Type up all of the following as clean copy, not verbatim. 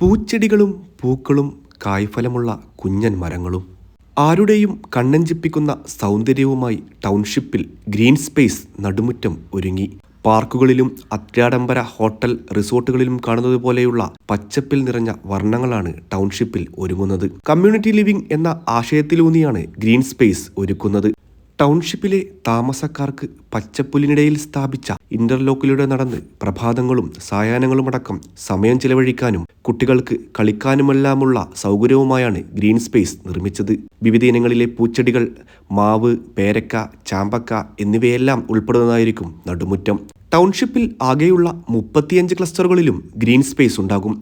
പൂച്ചെടികളും പൂക്കളും കായ്ഫലമുള്ള കുഞ്ഞൻ മരങ്ങളും ആരുടെയും കണ്ണഞ്ചിപ്പിക്കുന്ന സൗന്ദര്യവുമായി ടൗൺഷിപ്പിൽ ഗ്രീൻ സ്പേസ് നടുമുറ്റം ഒരുങ്ങി. പാർക്കുകളിലും അത്യാഡംബര ഹോട്ടൽ റിസോർട്ടുകളിലും കാണുന്നത് പോലെയുള്ള പച്ചപ്പിൽ നിറഞ്ഞ വർണ്ണങ്ങളാണ് ടൗൺഷിപ്പിൽ ഒരുങ്ങുന്നത്. കമ്മ്യൂണിറ്റി ലിവിംഗ് എന്ന ആശയത്തിലൂന്നിയാണ് ഗ്രീൻ സ്പേസ് ഒരുക്കുന്നത്. ടൗൺഷിപ്പിലെ താമസക്കാർക്ക് പച്ചപ്പുല്ലിനിടയിൽ സ്ഥാപിച്ച ഇന്റർലോക്കിലൂടെ നടന്ന് പ്രഭാതങ്ങളും സായാഹ്നങ്ങളുമടക്കം സമയം ചിലവഴിക്കാനും കുട്ടികൾക്ക് കളിക്കാനുമെല്ലാമുള്ള സൗകര്യവുമായാണ് ഗ്രീൻ സ്പേസ് നിർമ്മിച്ചത്. വിവിധ ഇനങ്ങളിലെ പൂച്ചെടികൾ, മാവ്, പേരക്ക, ചാമ്പക്ക എന്നിവയെല്ലാം ഉൾപ്പെടുന്നതായിരിക്കും നടുമുറ്റം. ടൗൺഷിപ്പിൽ ആകെയുള്ള 35 ക്ലസ്റ്ററുകളിലും ഗ്രീൻ സ്പേസ് ഉണ്ടാകും.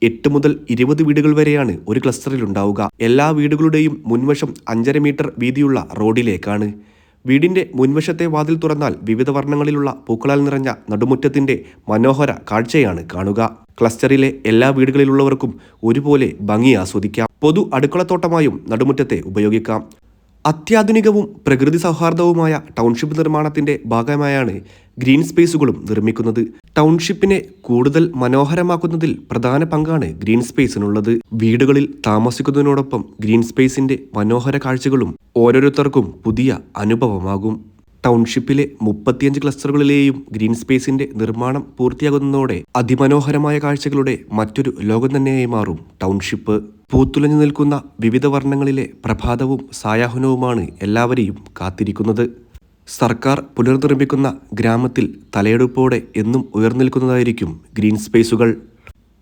8 മുതൽ 20 വീടുകൾ വരെയാണ് ഒരു ക്ലസ്റ്ററിൽ ഉണ്ടാവുക. എല്ലാ വീടുകളുടെയും മുൻവശം 5.5 മീറ്റർ വീതിയുള്ള റോഡിലേക്കാണ്. വീടിന്റെ മുൻവശത്തെ വാതിൽ തുറന്നാൽ വിവിധ വർണ്ണങ്ങളിലുള്ള പൂക്കളാൽ നിറഞ്ഞ നടുമുറ്റത്തിന്റെ മനോഹര കാഴ്ചയാണ് കാണുക. ക്ലസ്റ്ററിലെ എല്ലാ വീടുകളിലുള്ളവർക്കും ഒരുപോലെ ഭംഗി ആസ്വദിക്കാം. പൊതു അടുക്കളത്തോട്ടമായും നടുമുറ്റത്തെ ഉപയോഗിക്കാം. അത്യാധുനികവും പ്രകൃതി സൗഹാർദ്ദവുമായ ടൗൺഷിപ്പ് നിർമ്മാണത്തിന്റെ ഭാഗമായാണ് ഗ്രീൻ സ്പേസുകളും നിർമ്മിക്കുന്നത്. ടൗൺഷിപ്പിനെ കൂടുതൽ മനോഹരമാക്കുന്നതിൽ പ്രധാന പങ്കാണ് ഗ്രീൻ സ്പേസിനുള്ളത്. വീടുകളിൽ താമസിക്കുന്നതിനോടൊപ്പം ഗ്രീൻ സ്പേസിന്റെ മനോഹര കാഴ്ചകളും ഓരോരുത്തർക്കും പുതിയ അനുഭവമാകും. ടൗൺഷിപ്പിലെ 35 ക്ലസ്റ്ററുകളിലെയും ഗ്രീൻ സ്പേസിന്റെ നിർമ്മാണം പൂർത്തിയാകുന്നതോടെ അതിമനോഹരമായ കാഴ്ചകളുടെ മറ്റൊരു ലോകം തന്നെയായി മാറും ടൗൺഷിപ്പ്. പൂത്തുലഞ്ഞു നിൽക്കുന്ന വിവിധ വർണ്ണങ്ങളിലെ പ്രഭാതവും സായാഹ്നവുമാണ് എല്ലാവരെയും കാത്തിരിക്കുന്നത്. സർക്കാർ പുനർനിർമ്മിക്കുന്ന ഗ്രാമത്തിൽ തലയെടുപ്പോടെ എന്നും ഉയർന്നിൽക്കുന്നതായിരിക്കും ഗ്രീൻ സ്പേസുകൾ.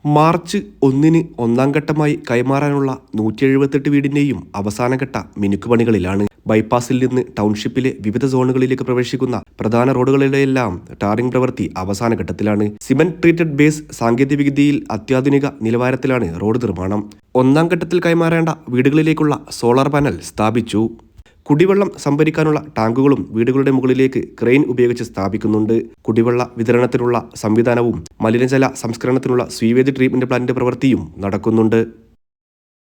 മാർച്ച് 1-ന് 1-ാം ഘട്ടമായി കൈമാറാനുള്ള 178 വീടിന്റെയും അവസാനഘട്ട മിനുക്കുപണികളിലാണ്. ബൈപ്പാസിൽ നിന്ന് ടൗൺഷിപ്പിലെ വിവിധ സോണുകളിലേക്ക് പ്രവേശിക്കുന്ന പ്രധാന റോഡുകളിലെല്ലാം ടാറിംഗ് പ്രവൃത്തി അവസാന ഘട്ടത്തിലാണ്. സിമന്റ് ട്രീറ്റഡ് ബേസ് സാങ്കേതികവിദ്യയിൽ അത്യാധുനിക നിലവാരത്തിലാണ് റോഡ് നിർമ്മാണം. 1-ാം ഘട്ടത്തിൽ കൈമാറേണ്ട വീടുകളിലേക്കുള്ള സോളാർ പാനൽ സ്ഥാപിച്ചു. കുടിവെള്ളം സംഭരിക്കാനുള്ള ടാങ്കുകളും വീടുകളുടെ മുകളിലേക്ക് ക്രെയിൻ ഉപയോഗിച്ച് സ്ഥാപിക്കുന്നുണ്ട്. കുടിവെള്ള വിതരണത്തിനുള്ള സംവിധാനവും മലിനജല സംസ്കരണത്തിനുള്ള സ്വീവേജ് ട്രീറ്റ്മെന്റ് പ്ലാന്റിന്റെ പ്രവൃത്തിയും നടക്കുന്നുണ്ട്.